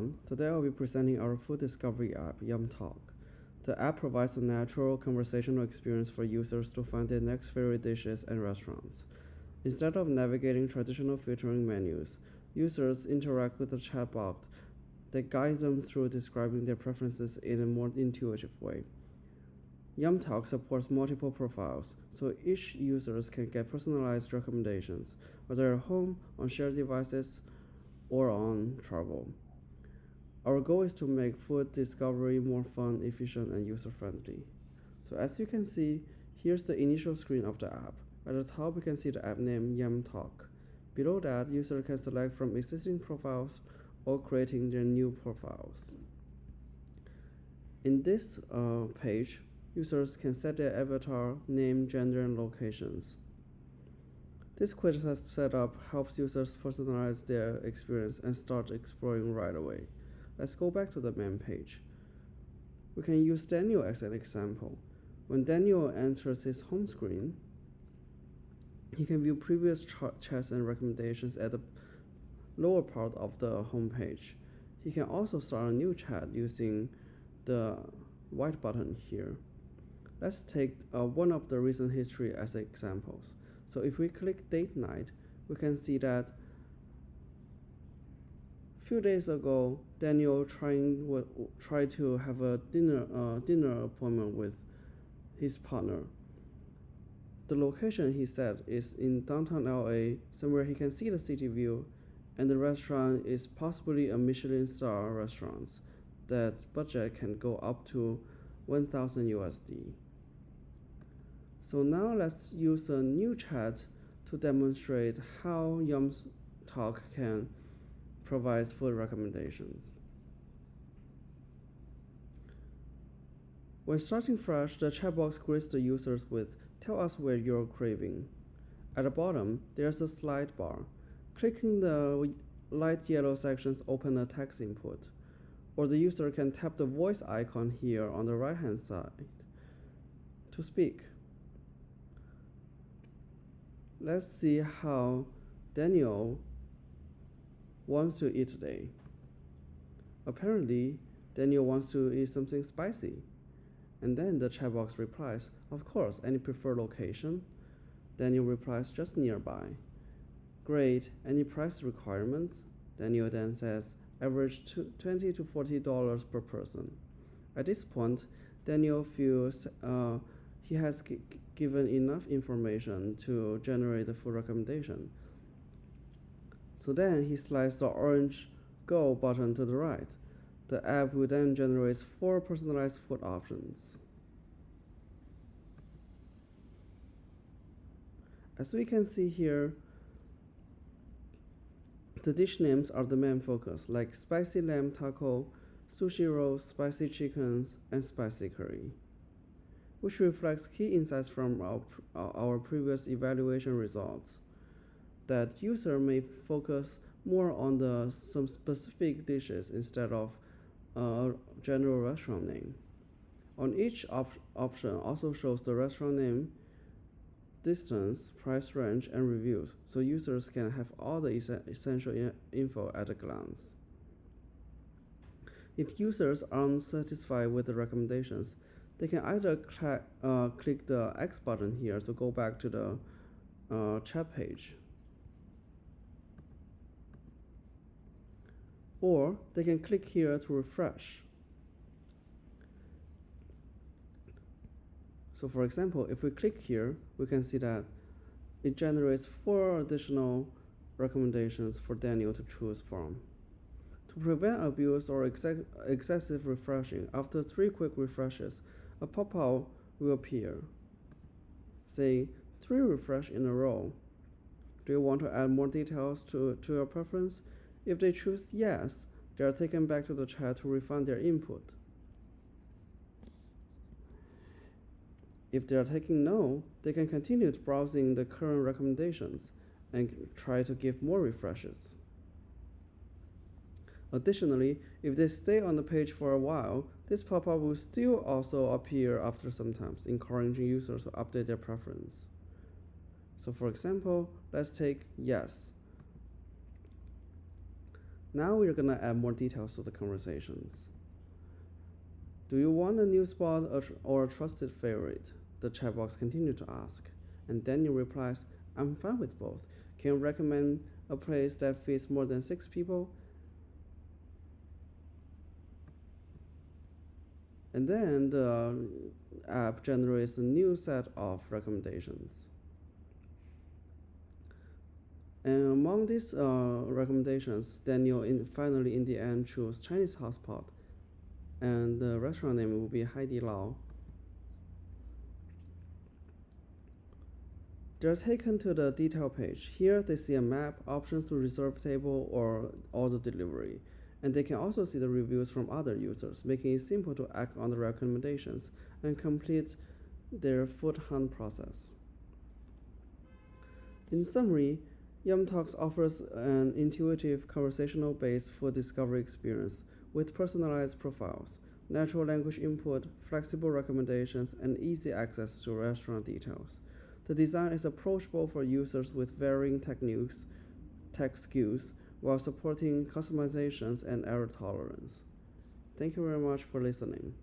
everyone. Today I'll be presenting our food discovery app, YumTalk. The app provides a natural conversational experience for users to find their next favorite dishes and restaurants. Instead of navigating traditional filtering menus, users interact with the chatbot that guides them through describing their preferences in a more intuitive way. YumTalk supports multiple profiles, so each user can get personalized recommendations, whether at home, on shared devices, or on travel. Our goal is to make food discovery more fun, efficient, and user-friendly. So as you can see, here's the initial screen of the app. At the top, you can see the app name YumTalk. Below that, users can select from existing profiles or creating their new profiles. In this page, users can set their avatar, name, gender, and locations. This quick setup helps users personalize their experience and start exploring right away. Let's go back to the main page. We can use Daniel as an example. When Daniel enters his home screen, he can view previous chats and recommendations at the lower part of the home page. He can also start a new chat using the white button here. Let's take one of the recent history as examples. So if we click date night, we can see that a few days ago, Daniel tried to have a dinner appointment with his partner. The location he said is in downtown LA, somewhere he can see the city view, and the restaurant is possibly a Michelin star restaurant. That budget can go up to 1,000 USD. So now let's use a new chat to demonstrate how YumTalk can provide food recommendations. When starting fresh, the chat box greets the users with "Tell us where you're craving." At the bottom, there's a slide bar. Clicking the light yellow sections opens a text input, or the user can tap the voice icon here on the right-hand side to speak. Let's see how Daniel wants to eat today. Apparently, Daniel wants to eat something spicy. And then the chat box replies, "Of course, any preferred location?" Daniel replies, "Just nearby." "Great, any price requirements?" Daniel then says, "Average $20 to $40 per person." At this point, Daniel feels he has given enough information to generate the food recommendation. So then he slides the orange Go button to the right. The app will then generate 4 personalized food options. As we can see here, the dish names are the main focus, like spicy lamb taco, sushi rolls, spicy chickens, and spicy curry, which reflects key insights from our previous evaluation results, that user may focus more on some specific dishes instead of a general restaurant name. On each option also shows the restaurant name, distance, price range, and reviews, so users can have all the essential info at a glance. If users aren't satisfied with the recommendations, they can either click the X button here to go back to the chat page, or they can click here to refresh. So for example, if we click here, we can see that it generates 4 additional recommendations for Daniel to choose from. To prevent abuse or excessive refreshing, after 3 quick refreshes, a pop-up will appear saying 3 refresh in a row. Do you want to add more details to your preference? If they choose yes, they are taken back to the chat to refine their input. If they are taking no, they can continue browsing the current recommendations and try to give more refreshes. Additionally, if they stay on the page for a while, this pop-up will still also appear after some time, encouraging users to update their preference. So for example, let's take yes. Now we're gonna add more details to the conversations. Do you want a new spot or a trusted favorite? The chat box continued to ask. And Daniel replies, I'm fine with both. Can you recommend a place that fits more than 6 people? And then the app generates a new set of recommendations. And among these recommendations, Daniel finally in the end chose Chinese hotspot, and the restaurant name will be Hai Di Lao. They're taken to the detail page. Here they see a map, options to reserve table or order delivery, and they can also see the reviews from other users, making it simple to act on the recommendations and complete their food hunt process. In summary, YumTalks offers an intuitive conversational-based food discovery experience with personalized profiles, natural language input, flexible recommendations, and easy access to restaurant details. The design is approachable for users with varying tech skills, while supporting customizations and error tolerance. Thank you very much for listening.